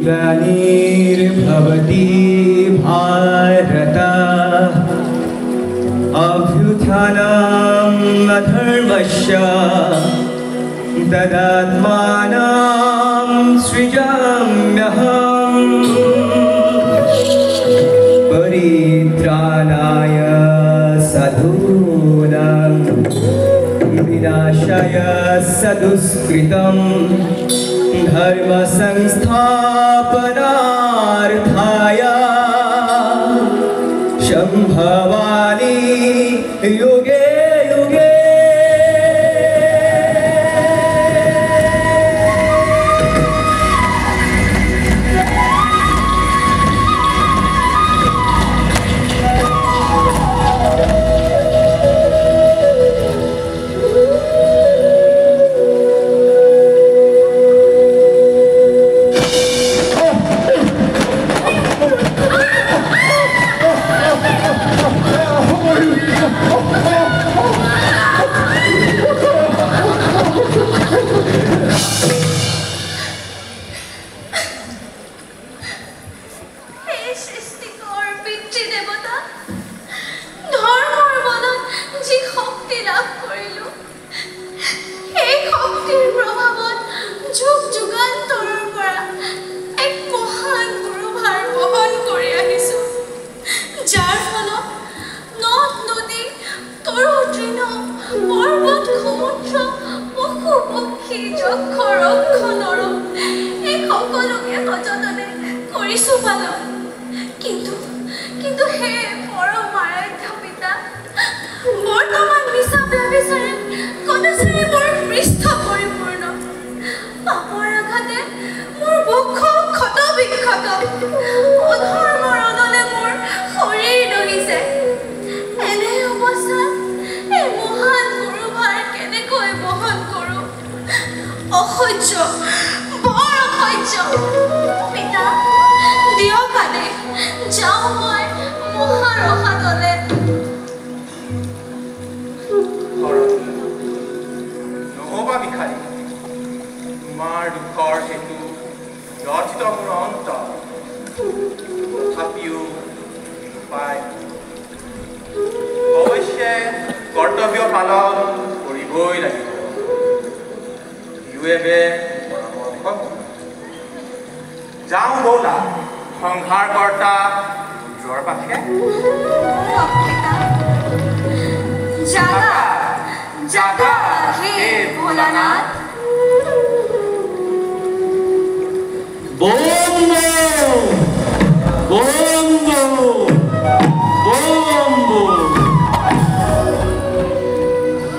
ग्लानिर्भवति भारत अभ्युत्थानम् अधर्मस्य तदात्मानं सृजाम्यहम् परित्राणाय साधूनां विनाशाय सदुष्कृतं धर्म संस्थापनार्थाय संभवामि युगे युगे।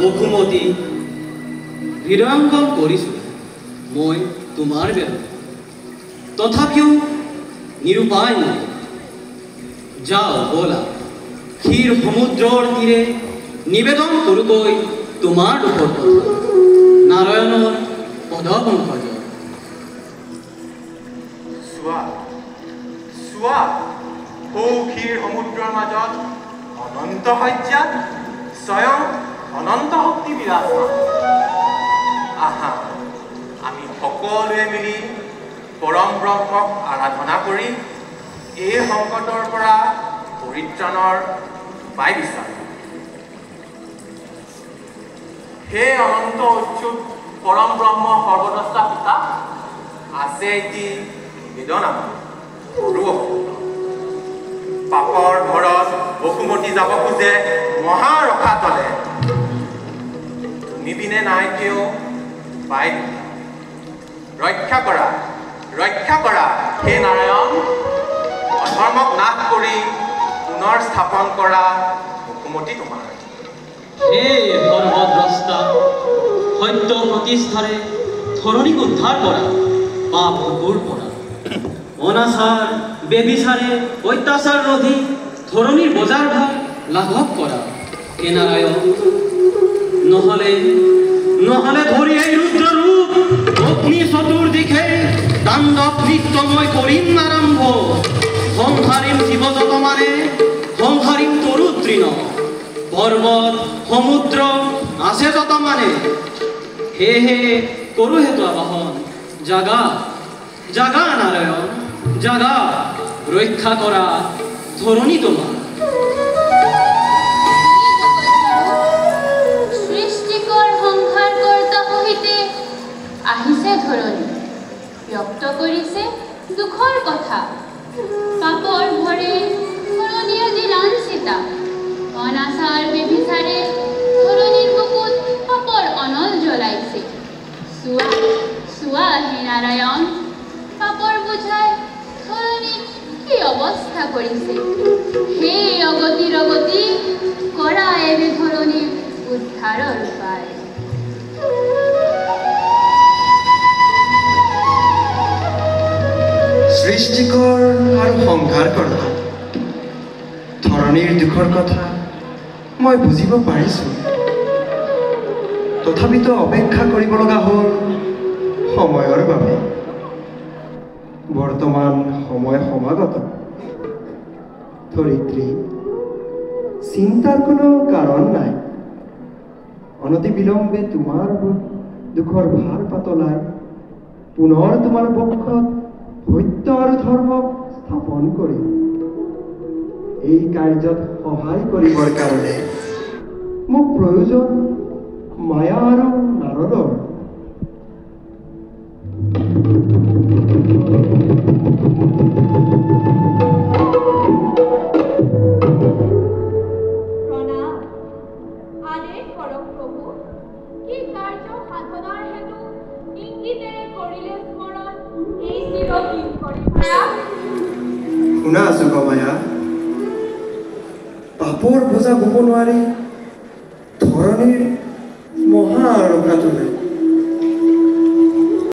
মুখুমতি হৃদয়ঙ্গম কৰিছোঁ মই তোমাৰ বেলা তথাপিও নিৰুপায় নাই। যাও বলা ক্ষীৰ সমুদ্ৰৰ তীৰে নিবেদন কৰোঁগৈ তোমাৰ দুখৰ কথা নাৰায়ণৰ পদপংকজ। চোৱা চোৱা সৌ ক্ষীৰ সমুদ্ৰৰ মাজত অনন্ত শয্যা স্বয়ং অনন্ত শক্তি বিৰাজমান। আহা আমি সকলোৱে মিলি পৰম ব্ৰহ্মক আৰাধনা কৰি এই সংকটৰ পৰা পৰিত্ৰাণৰ উপায় বিচাৰোঁ। হে অনন্ত উচ্চুত পৰম ব্ৰহ্ম সৰ্বদ্ৰষ্টা পিতা আছে এটি নিবেদন আমাৰ সৰু পাপৰ ঘৰত বসুমতী যাব খোজে মহাৰথা তলে তুমি বিনে নাই কেও পাই ৰক্ষা কৰা হে নাৰায়ণ অধৰ্মক নাশ কৰি পুনৰ স্থাপন কৰা বসুমতী তোমাৰ। হে সৰ্বদ্ৰষ্টা সত্য প্ৰতিষ্ঠাৰে ধৰণীক উদ্ধাৰ কৰা পাপ ভোগৰ পৰা অনাচাৰ বেবিচাৰে অত্যাচাৰ ৰোধী ধৰণীৰ বজাৰ ভাগ লাঘৱ কৰা হে নাৰায়ণ। নহলে ধৰি এই ৰুদ্ৰ ৰূপ অগ্নি চতুৰ্দিশে তাণ্ডৱ নৃত্যময় কৰিম আৰম্ভ সংসাৰিম জীৱজগত মানে সংসাৰিম তৰু তৃণ পৰ্বত সমুদ্ৰ আছে যত মানে সেয়েহে কৰোঁ হেতু আবাহন জাগা জাগা নাৰায়ণ জাগা, ৰক্ষা কৰা ধৰণী তোমাৰ। সৃষ্টিকৰ সংসাৰ কৰ্তা সহিতে আহিছে ধৰণী, ব্যক্ত কৰিছে দুখৰ কথা। পাপৰ ভৰে ধৰণী আজি লাঞ্চিতা, অনাচাৰ বেভিচাৰে ধৰণীৰ বুকুত পাপৰ অনল জ্বলাইছে। চোৱা চোৱা হে নাৰায়ণ, পাপৰ বুঝাই ধৰণীক কি অৱস্থা কৰিছে। সেই অগতিৰ অগতি কৰা এবে ধৰণীৰ উদ্ধাৰৰ উপায়। সৃষ্টিকৰ আৰু সংহাৰ কৰ্তা ধৰণীৰ দুখৰ কথা মই বুজিব পাৰিছোঁ। তথাপিতো অপেক্ষা কৰিব লগা হ'ল সময়ৰ বাবে। বৰ্তমান সময় সমাগত। ধৰিত্ৰী, চিন্তাৰ কোনো কাৰণ নাই। অনতি বিলম্বে তোমাৰ দুখৰ ভাৰ পাতলাই পুনৰ তোমাৰ পক্ষত সত্য আৰু ধৰ্মক স্থাপন কৰিম। এই কাৰ্যত সহায় কৰিবৰ কাৰণে মোক প্ৰয়োজন মায়া আৰু নাৰদৰ। প্ৰণাম। আদেশ কৰক প্ৰভু, কি কাৰ্য সাধনাৰ হেতু ইংগিতেৰে কৰিলে স্মৰণ এই চিৰদিন কৰি ভাড়া। শুনা যোগমায়া, পাপৰ বোজা বব নোৱাৰি ধৰণীৰ মহা আৰোগ্য তোলে।